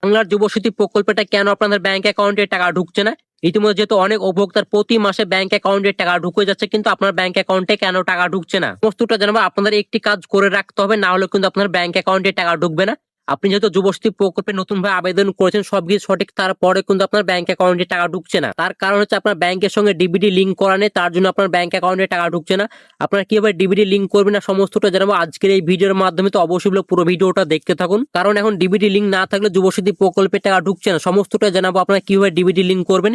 বাংলার যুবশক্তি প্রকল্পটা কেন আপনাদের ব্যাংক অ্যাকাউন্টে টাকা ঢুকছে না? ইতিমধ্যে যেহেতু অনেক উপভোক্তার প্রতি মাসে ব্যাংক অ্যাকাউন্টে টাকা ঢুকে যাচ্ছে, কিন্তু আপনার ব্যাংক অ্যাকাউন্টে কেন টাকা ঢুকছে না? সমস্তটা জানাবো। আপনাদের একটি কাজ করে রাখতে হবে, না হলে কিন্তু আপনার ব্যাংক অ্যাকাউন্টে টাকা ঢুকবে না। আপনি যেহেতু যুবশক্তি প্রকল্পে নতুন ভাবে আবেদন করেছেন, সবকিছু সঠিক, তারপরে কিন্তু আপনার ব্যাংক অ্যাকাউন্টে টাকা ঢুকছে না। তার কারণ হচ্ছে আপনার ব্যাংকের সঙ্গে ডিবিটি লিঙ্ক করা নেই, তার জন্য আপনার ব্যাংক অ্যাকাউন্টে টাকা ঢুকছে না। আপনারা কিভাবে ডিবিটি লিঙ্ক করবেন না সমস্তটা জানাবো আজকের এই ভিডিওর মাধ্যমে। তো অবশ্যই পুরো ভিডিওটা দেখতে থাকুন, কারণ এখন ডিবিটি লিঙ্ক না থাকলে যুবশক্তি প্রকল্পে টাকা ঢুকছে না। সমস্তটা জানাবো আপনারা কিভাবে ডিবিটি লিঙ্ক করবেন,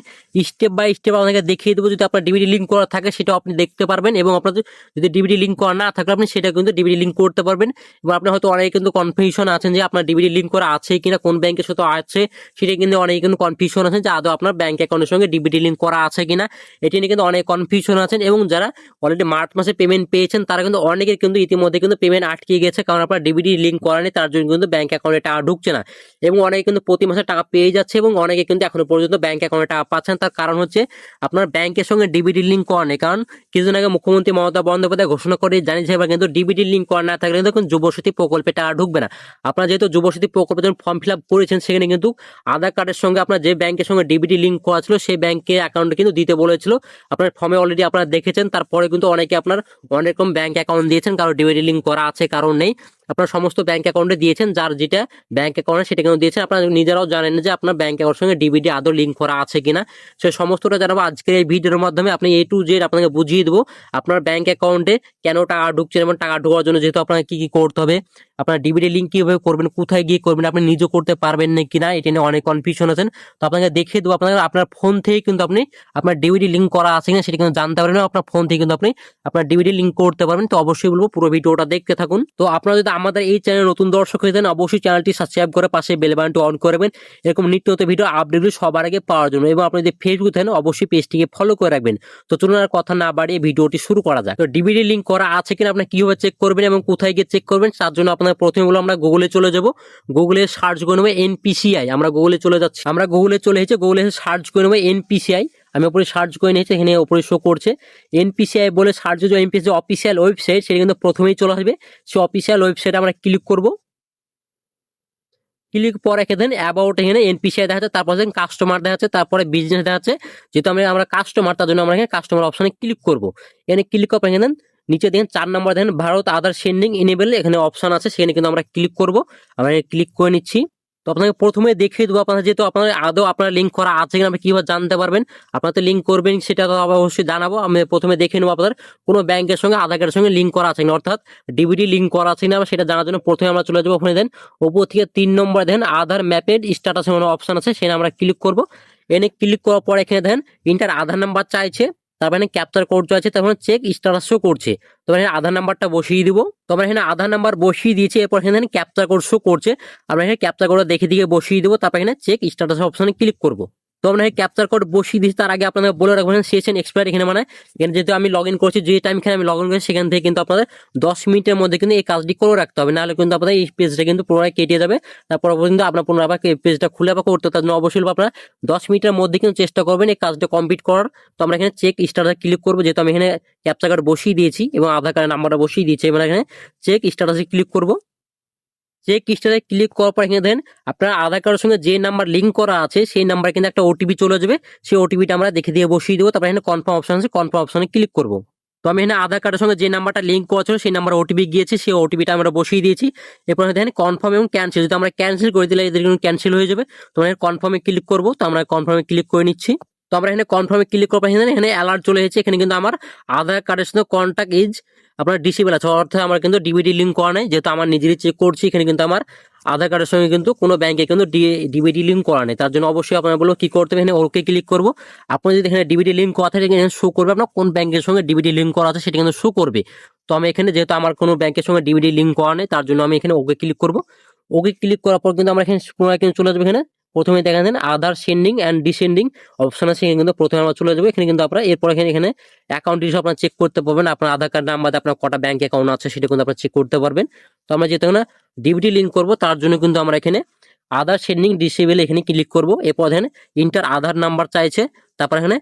স্টেপ বাই স্টেপ আপনাকে দেখিয়ে দেবো। যদি আপনার ডিবিটি লিঙ্ক করা থাকে সেটা আপনি দেখতে পারবেন, এবং আপনাদের যদি ডিবিটি লিঙ্ক করা না থাকলে আপনি সেটা কিন্তু ডিবিটি লিঙ্ক করতে পারবেন। এবং আপনার হয়তো অনেকে কিন্তু কনফিউশন আছেন যে আপনার ডিবিটি লিঙ্ক করা আছে কিনা, কোন ব্যাংকের সাথে আছে, সেটা কিন্তু অনেকে কিন্তু কনফিউশন আছেন যে আদৌ আপনার ব্যাংক অ্যাকাউন্টের সঙ্গে ডিবিটি লিঙ্ক করা আছে কিনা, এটি নিয়ে কিন্তু অনেক কনফিউশন আছেন। এবং যারা অলরেডি মার্চ মাসে পেমেন্ট পেয়েছেন তারা কিন্তু অনেকের কিন্তু ইতিমধ্যে কিন্তু পেমেন্ট আটকে গেছে, কারণ আপনার ডিবিটি লিঙ্ক করা নেই, তার জন্য কিন্তু ব্যাংক অ্যাকাউন্টে টাকা ঢুকছে না। এবং অনেকে কিন্তু প্রতি মাসে টাকা পেয়ে যাচ্ছে, এবং অনেকে কিন্তু এখনো পর্যন্ত ব্যাংক অ্যাকাউন্টে টাকা পাচ্ছেন। তার কারণ হচ্ছে আপনার ব্যাংকের সঙ্গে ডিবিটি লিঙ্ক করা নেই। কারণ কিছুদিন আগে মুখ্যমন্ত্রী মমতা বন্দ্যোপাধ্যায় ঘোষণা করে জানিয়েছে, এবার কিন্তু ডিবিটি লিঙ্ক করা না থাকলে কিন্তু যুবশক্তি প্রকল্পে টাকা ঢুকবে না। আপনারা যেহেতু যুবশক্তি প্রকল্পের জন্য ফর্ম ফিল আপ করেছেন, সেখানে কিন্তু আধার কার্ডের সঙ্গে আপনার যে ব্যাংকের সঙ্গে ডিবিটি লিঙ্ক করা ছিল সেই ব্যাংকের অ্যাকাউন্টে কিন্তু দিতে বলেছিল। আপনার ফর্মে অলরেডি আপনারা দেখেছেন। তারপরে কিন্তু অনেকে আপনার অনেক রকম ব্যাংক অ্যাকাউন্ট দিয়েছেন, কারো ডিবিটি লিঙ্ক করা আছে, কারণ নেই। আপনার সমস্ত ব্যাংক অ্যাকাউন্টে দিয়েছেন, যার যেটা ব্যাংক অ্যাকাউন্টে সেটা কিন্তু দিয়েছেন। আপনারা নিজেরাও জানেন যে আপনার ব্যাংক অ্যাকাউন্টের সঙ্গে ডিবিটি আদৌ লিঙ্ক করা আছে কিনা। সে সমস্তটা জানাবো আজকের এই ভিডিওর মাধ্যমে। আপনি A to Z আপনাকে বুঝিয়ে দেবো আপনার ব্যাংক অ্যাকাউন্টে কেন টাকা ঢুকছে, এবং টাকা ঢোকার জন্য যেহেতু আপনাকে কি কি করতে হবে, আপনার ডিবিটি লিঙ্ক কিভাবে করবেন, কোথায় গিয়ে করবেন, আপনি নিজে করতে পারবেন না কিনা, এটা নিয়ে অনেক কনফিউশন আছেন। তো আপনাকে দেখিয়ে দেবো। আপনার ফোন থেকে কিন্তু আপনি আপনার ডিবিটি লিঙ্ক করা আছে কিনা সেটা কিন্তু জানতে পারবেন। আপনার ফোন থেকে কিন্তু আপনি আপনার ডিবিটি লিঙ্ক করতে পারবেন। তো অবশ্যই বলবো পুরো ভিডিওটা দেখতে থাকুন। তো আপনারা যদি আমাদের এই চ্যানেলে নতুন দর্শক হয়ে থাকেন, অবশ্যই চ্যানেলটি সাবস্ক্রাইব করে পাশে বেল বাটনটি অন করবেন, এরকম নিত্য নতুন ভিডিও আপডেট সবার আগে পাওয়ার জন্য। এবং আপনি যদি ফেসবুক থাকেন অবশ্যই পেজটিকে ফলো করে রাখবেন। তো চলুন আর কথা না বাড়িয়ে ভিডিওটি শুরু করা যাক। তো ডিবিটি লিঙ্ক করা আছে কিনা আপনি কিভাবে চেক করবেন এবং কোথায় গিয়ে চেক করবেন, তার জন্য আপনার প্রথমে বলবো আমরা গুগলে চলে যাব। গুগলে সার্চ করে নেবো এনপিসিআই। আমরা গুগলে চলে যাচ্ছি, আমরা গুগলে চলে এসেছি। গুগলে সার্চ করে নেবো এনপিসিআই। আমি উপরে সার্চ করে নিয়েছি, এখানে উপরে শো করছে এনপিসিআই বলে। সার্চ যে এনপিসিআই অফিসিয়াল ওয়েবসাইট, সেটা কিন্তু প্রথমেই চলে আসবে। সেই অফিসিয়াল ওয়েবসাইটে আমরা ক্লিক করব। ক্লিক পরে রেখে দেন অ্যাবাউট, এখানে এনপিসিআই দেখা যাচ্ছে, তারপর দেখেন কাস্টমার দেখা যাচ্ছে, তারপরে বিজনেস দেখা যাচ্ছে। যেহেতু আমরা কাস্টমার, তার জন্য আমরা এখানে কাস্টমার অপশনে ক্লিক করব। এখানে ক্লিক করে এখানে নিচে দেখেন 4 নম্বর দেখেন ভারত আধার সেন্ডিং এনেবল, এখানে অপশন আছে, সেখানে কিন্তু আমরা ক্লিক করব। আমরা ক্লিক করে নিচ্ছি। তো আপনাকে প্রথমে দেখিয়ে দেবো আপনার যেহেতু আপনার আদৌ আপনার লিঙ্ক করা আছে কিনা আপনি কিভাবে জানতে পারবেন। আপনার তো লিঙ্ক করবেন সেটা তো অবশ্যই জানাবো। আমি প্রথমে দেখে নেবো আপনার কোনো ব্যাংকের সঙ্গে আধার কার্ডের সঙ্গে লিঙ্ক করা আছে কিনা, অর্থাৎ ডিবিটি লিঙ্ক করা আছে কিনা সেটা জানার জন্য প্রথমে আমরা চলে যাবো। ওখানে দেন উপর থেকে 3 নম্বর দেন আধার ম্যাপেড স্ট্যাটাস অপশন আছে, সেখানে আমরা ক্লিক করব। এনে ক্লিক করার পর এখানে দেন ইন্টার আধার নাম্বার চাইছে, তারপরে ক্যাপচার কোড আছে, তারপরে চেক স্ট্যাটাস শো করছে। তো এখানে আধার নাম্বারটা বসিয়ে দিব। তো আমরা এখানে আধার নাম্বার বসিয়ে দিয়েছি। এরপর এখানে ক্যাপচার কোড শো করছে, আমরা এখানে ক্যাপচার কোড দেখে দিকে বসিয়ে দিব। তারপর এখানে চেক স্ট্যাটাস অপশনে ক্লিক করব। তো আমরা ক্যাপচার কোড বসিয়ে দিচ্ছি। তার আগে আপনাদের বলে রাখবেন সেশন এক্সপায়ার এখানে মানে এখানে যেহেতু আমি লগ ইন করছি, যে টাইম এখানে আমি লগ ইন করছি সেখান থেকে কিন্তু আপনাদের 10 মিনিটের মধ্যে কিন্তু এই কাজটি করে রাখতে হবে, নাহলে কিন্তু আপনাদের এই পেজটা কিন্তু পুনরায় কেটে যাবে। তারপর কিন্তু আপনার পুনরায় আবার পেজটা খুলে আবার করতে, তার জন্য অবশ্যই আপনারা 10 মিনিটের মধ্যে কিন্তু চেষ্টা করবেন এই কাজটা কমপ্লিট করার। তো আমরা এখানে চেক স্ট্যাটাস ক্লিক করবো, যেহেতু আমি এখানে ক্যাপচার কোড বসিয়ে দিয়েছি এবং আধার কার্ডের নাম্বারটা বসিয়ে দিয়েছি। এবার এখানে চেক স্ট্যাটাসে ক্লিক করব। চেক স্ট্যাটাসে ক্লিক করার পর এখানে দেন আপনার আধার কার্ডের সঙ্গে যে নাম্বার লিঙ্ক করা আছে সেই নাম্বার কিন্তু একটা ওটিপি চলে যাবে। সেই ওটিপিটা আমরা দেখে দিয়ে বসিয়ে দেবো। তারপর এখানে কনফার্ম অপশন আছে, কনফার্ম অপশনে ক্লিক করব। তো আমি এখানে আধার কার্ডের সঙ্গে যে নাম্বারটা লিঙ্ক করা ছিল সেই নাম্বার ওটিপি গিয়েছে, সেই ওটিপিটা আমরা বসিয়ে দিয়েছি। এরপর দেখেন কনফার্ম এবং ক্যান্সেল, যদি আমরা ক্যান্সেল করে দিলে এদের কিন্তু ক্যান্সেল হয়ে যাবে। তো আমরা কনফার্মে ক্লিক করব। তো আমরা কনফার্মে ক্লিক করে নিচ্ছি। তো আমরা এখানে কনফার্মে ক্লিক করবো। এখানে অ্যালার্ট চলে এসেছে, এখানে কিন্তু আমার আধার কার্ডের সঙ্গে কন্ট্যাক্ট ইজ আপনার ডিসেবল আছে, অর্থাৎ আমার কিন্তু ডিবিটি লিঙ্ক করা নেই। যেহেতু আমার নিজেরই চেক করছি, এখানে কিন্তু আমার আধার কার্ডের সঙ্গে কিন্তু কোনো ব্যাংকে কিন্তু ডিবিটি লিঙ্ক করা নেই। তার জন্য অবশ্যই আপনার বলবো কি করতে হবে, এখানে ওকে ক্লিক করবো। আপনি যদি এখানে ডিবিটি লিঙ্ক করা থাকে এখানে শো করবে আপনার কোন ব্যাংকের সঙ্গে ডিবিটি লিঙ্ক করা আছে, সেটা কিন্তু শো করবে। তো আমি এখানে যেহেতু আমার কোনো ব্যাংকের সঙ্গে ডিবিটি লিঙ্ক করা নেই, তার জন্য আমি এখানে ওকে ক্লিক করবো। ওকে ক্লিক করার পর কিন্তু আমরা এখানে পুনরায় কিন্তু চলে যাবো। এখানে প্রথমে দেখা দেন আধার সেন্ডিং অ্যান্ড ডিসেন্ডিং অপশন আছে, এখানে কিন্তু প্রথমে আমরা চলে যাবো। এখানে কিন্তু আপনারা এরপর এখানে অ্যাকাউন্ট ডিটেইলস আপনারা চেক করতে পারবেন। আপনার আধার কার্ড নাম্বার আপনার কটা ব্যাংক অ্যাকাউন্ট আছে সেটা কিন্তু আপনারা চেক করতে পারবেন। তো আমরা যেহেতু না ডিবিটি লিঙ্ক করবো, তার জন্য কিন্তু আমরা এখানে আধার সেন্ডিং ডিসেবল এখানে ক্লিক করবো। এরপর এখানে ইন্টার আধার নাম্বার চাইছে, তারপর এখানে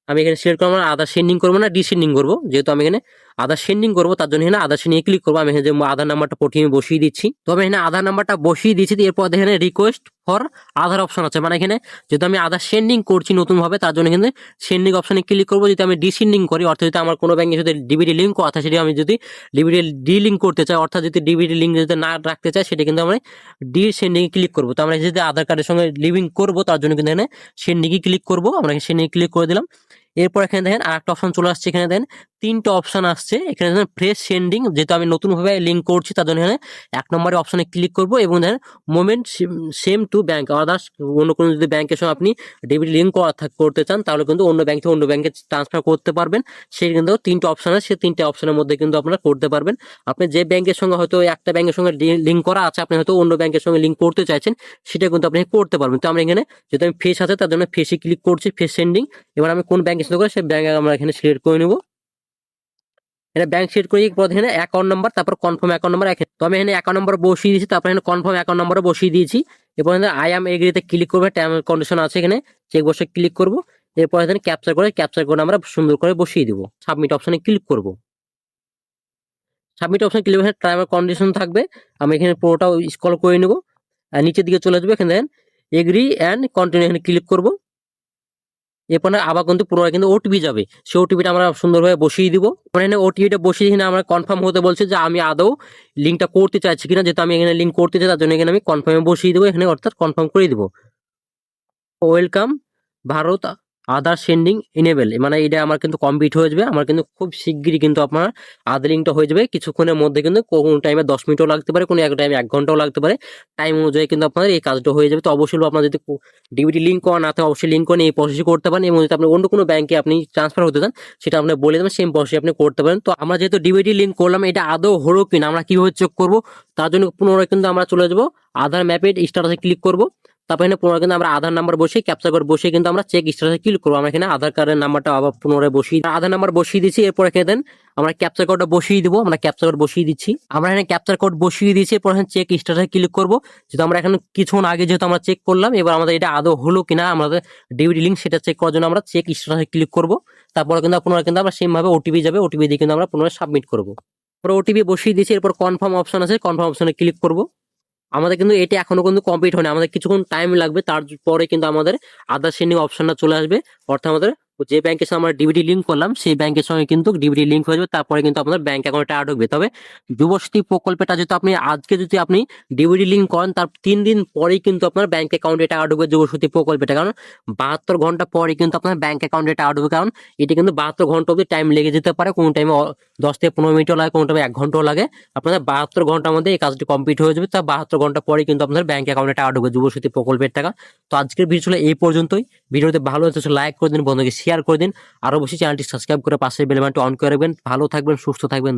আমি এখানে সিলেক্ট করবো আধার সেন্ডিং করবো না ডিসেন্ডিং করবো। যেহেতু আমি এখানে আধার সেন্ডিং করবো, তার জন্য এখানে আধার সেন্ডিং ক্লিক করবো। আমি এখানে যে আধার নাম্বারটা প্রথমে বসিয়ে দিচ্ছি। তবে এখানে আধার নাম্বারটা বসিয়ে দিচ্ছি, এরপর এখানে রিকোয়েস্ট ফর আধার অপশন আছে, মানে এখানে যেহেতু আমি আধার সেন্ডিং করছি নতুন ভাবে, তার জন্য এখানে সেন্ডিং অপশনে ক্লিক করবো। যদি আমি ডিসেন্ডিং করি, অর্থাৎ যদি আমার কোনো ব্যাংকের সাথে ডিবিটি লিঙ্ক করা থাকে, সেটা আমি যদি ডিবিটি ডি লিঙ্ক করতে চাই, অর্থাৎ যদি ডিবিটি লিঙ্ক যদি না রাখতে চাই, সেটা কিন্তু আমরা ডিসেন্ডিং এ ক্লিক করবো। তো আমরা যদি আধার কার্ডের সঙ্গে লিঙ্ক করবো, তার জন্য কিন্তু এখানে সেন্ডিং এ ক্লিক করবো। আমরা সেন্ডিং এ ক্লিক করে দিলাম। এরপর এখানে দেখেন আরেকটা অপশন চলে আসছে, এখানে দেখেন তিনটা অপশন আসছে। এখানে দেখেন ফ্রেশ সেন্ডিং, যেহেতু আমি নতুন ভাবে লিঙ্ক করছি, তার জন্য এখানে 1 নম্বরে অপশনে ক্লিক করবো এবং দেখেন moment same to bank, others অন্য কোনো যদি ব্যাংকের সঙ্গে আপনি ডেবিট লিঙ্ক করতে চান, তাহলে কিন্তু অন্য ব্যাংক থেকে অন্য ব্যাংকে ট্রান্সফার করতে পারবেন। সেই কিন্তু তিনটা অপশন আছে, সেই তিনটা অপশনের মধ্যে কিন্তু আপনারা করতে পারবেন। আপনি যে ব্যাংকের সঙ্গে হয়তো একটা ব্যাংকের সঙ্গে লিঙ্ক করা আছে, আপনি হয়তো অন্য ব্যাংকের সঙ্গে লিঙ্ক করতে চাইছেন, সেটা কিন্তু আপনি করতে পারবেন। তো আমরা এখানে যেহেতু আমি ফেস আছে, তার জন্য ফেসে ক্লিক করছি, ফেস সেন্ডিং। এবার আমি কোন ব্যাংকের সাথে করে সেই ব্যাংক আমরা এখানে সিলেক্ট করে নেবো। এটা ব্যাংক সিলেক্ট করে পর এখানে অ্যাকাউন্ট নাম্বার, তারপর কনফার্ম অ্যাকাউন্ট নাম্বার। তো আমি এখানে অ্যাকাউন্ট নাম্বার বসিয়ে দিয়েছি, তারপর এখানে কনফার্ম অ্যাকাউন্ট নাম্বার বসিয়ে দিয়েছি। এরপর আই অ্যাম এগ্রিতে ক্লিক করবো, টার্ম কন্ডিশন আছে এখানে, চেক বসে ক্লিক করবো। এরপর এখানে ক্যাপচার করে আমরা সুন্দর করে বসিয়ে দিব। সাবমিট অপশনে ক্লিক করবো। সাবমিট অপশন ক্লিক করে টার্ম কন্ডিশন থাকবে, আমি এখানে পুরোটা স্ক্রল করে নেবো আর নিচের দিকে চলে আসবো। এখানে দেখেন এগ্রি অ্যান্ড কন্টিনিউ, এখানে ক্লিক করবো। এরপর আবার কিন্তু পুনরায় কিন্তু ওটিপি যাবে, সেই ওটিপিটা আমরা সুন্দরভাবে বসিয়ে দিব। এখানে ওটিপিটা বসিয়ে দিয়ে আমরা কনফার্ম হতে বলছে যে আমি আদৌ লিঙ্কটা করতে চাইছি কিনা। যেহেতু আমি এখানে লিঙ্ক করতে চাই, তার জন্য এখানে আমি কনফার্মে বসিয়ে দেবো, এখানে অর্থাৎ কনফার্ম করে দিব। ওয়েলকাম ভারত আধার সেন্ডিং ইনেবল, মানে এটা আমার কিন্তু কমপ্লিট হয়ে যাবে। আমার কিন্তু খুব শিগগিরই কিন্তু আপনার আধার লিঙ্কটা হয়ে যাবে, কিছুক্ষণের মধ্যে কিন্তু কোনো টাইমে 10 মিনিটও লাগতে পারে, কোনো এক টাইমে 1 ঘন্টাও লাগতে পারে। টাইম অনুযায়ী কিন্তু আপনাদের এই কাজটা হয়ে যাবে। তো অবশ্যই আপনার যদি ডিবিটি লিঙ্ক করা না থাকে, অবশ্যই লিঙ্ক করে এই প্রসেস করতে পারেন। এবং যদি আপনি অন্য কোনো ব্যাংকে আপনি ট্রান্সফার হতে চান, সেটা আপনি বলে দেবেন, সেম প্রসেস আপনি করতে পারেন। তো আমরা যেহেতু ডিবিটি লিঙ্ক করলাম, এটা আদৌ হলো কিনা আমরা কিভাবে চেক করবো, তার জন্য পুনরায় কিন্তু আমরা চলে যাবো আধার ম্যাপের স্ট্যাটাসে ক্লিক করবো। তারপর এখানে পুনরায় কিন্তু আমরা আধার নাম্বার বসিয়ে ক্যাপচা করে বসিয়ে কিন্তু আমরা চেক স্ট্যাটাসে ক্লিক করবো। আমরা এখানে আধার কার্ডের নাম্বারটা আবার পুনরায় বসিয়ে আধার নাম্বার বসিয়ে দিচ্ছি। এরপর এখানে দেন আমরা ক্যাপচা কোডটা বসিয়ে দিব। আমরা ক্যাপচা কোড বসিয়ে দিচ্ছি, আমরা এখানে ক্যাপচার কোড বসিয়ে দিয়েছি। এরপর এখানে চেক স্ট্যাটাসে ক্লিক করবো। যেহেতু আমরা এখন কিছুক্ষণ আগে যেহেতু আমরা চেক করলাম, এবার আমাদের এটা আদৌ হলো কিনা আমাদের ডিবিটি লিঙ্ক, সেটা চেক করার জন্য আমরা চেক স্ট্যাটাসে ক্লিক করবো। তারপরে কিন্তু পুনরায় কিন্তু আমরা সেম ভাবে ওটিপি যাবে, ওটিপি দিয়ে কিন্তু আমরা পুনরায় সাবমিট করবো। এরপর ওটিপি বসিয়ে দিয়েছি, এরপর কনফার্ম অপশন আছে, কনফার্ম অপশনে ক্লিক করবো। আমাদের কিন্তু এটা এখনো কিন্তু কমপ্লিট হয়নি, আমাদের কিছুক্ষণ টাইম লাগবে। তারপরে কিন্তু আমাদের আধার সেন্ডিং অপশনটা চলে আসবে, অর্থাৎ আমাদের যে ব্যাংকের সঙ্গে আমরা ডিবিটি লিঙ্ক করলাম, সেই ব্যাংকের সঙ্গে কিন্তু ডিবিটি লিঙ্ক হয়ে যাবে। তারপরে কিন্তু আপনার ব্যাংক অ্যাকাউন্টে টাকা ঢুকবে। তবে যুবশক্তি প্রকল্পটা যেহেতু আপনি আজকে যদি আপনি ডিবিটি লিঙ্ক করেন, তার 3 দিন পরেই কিন্তু আপনার ব্যাংক অ্যাকাউন্টে টাকা ঢুকবে যুবশক্তি প্রকল্পটা। কারণ 72 ঘন্টা পরে কিন্তু আপনার ব্যাংক অ্যাকাউন্টে টাকা ঢুকবে। কারণ এটা কিন্তু 72 ঘন্টা অবধি টাইম লেগে যেতে পারে, কোনো টাইমে 10 থেকে 15 মিনিটও লাগে, কোনো টাইমে 1 ঘন্টাও লাগে। আপনাদের 72 ঘন্টার মধ্যে এই কাজটি কমপ্লিট হয়ে যাবে। তা 72 ঘন্টা পরে কিন্তু আপনাদের ব্যাংক অ্যাকাউন্টে টাকা ঢুকবে যুবশক্তি প্রকল্পের টাকা। তো আজকের ভিডিও ছিল এই পর্যন্তই। ভিডিওতে ভালো হচ্ছে লাইক করে দিন, বন্ধুকে শেয়ার করে দিন, আর অবশ্যই চ্যানেলটি সাবস্ক্রাইব করে পাশে বেল বাটনটি অন করে রাখবেন। ভালো থাকবেন, সুস্থ থাকবেন।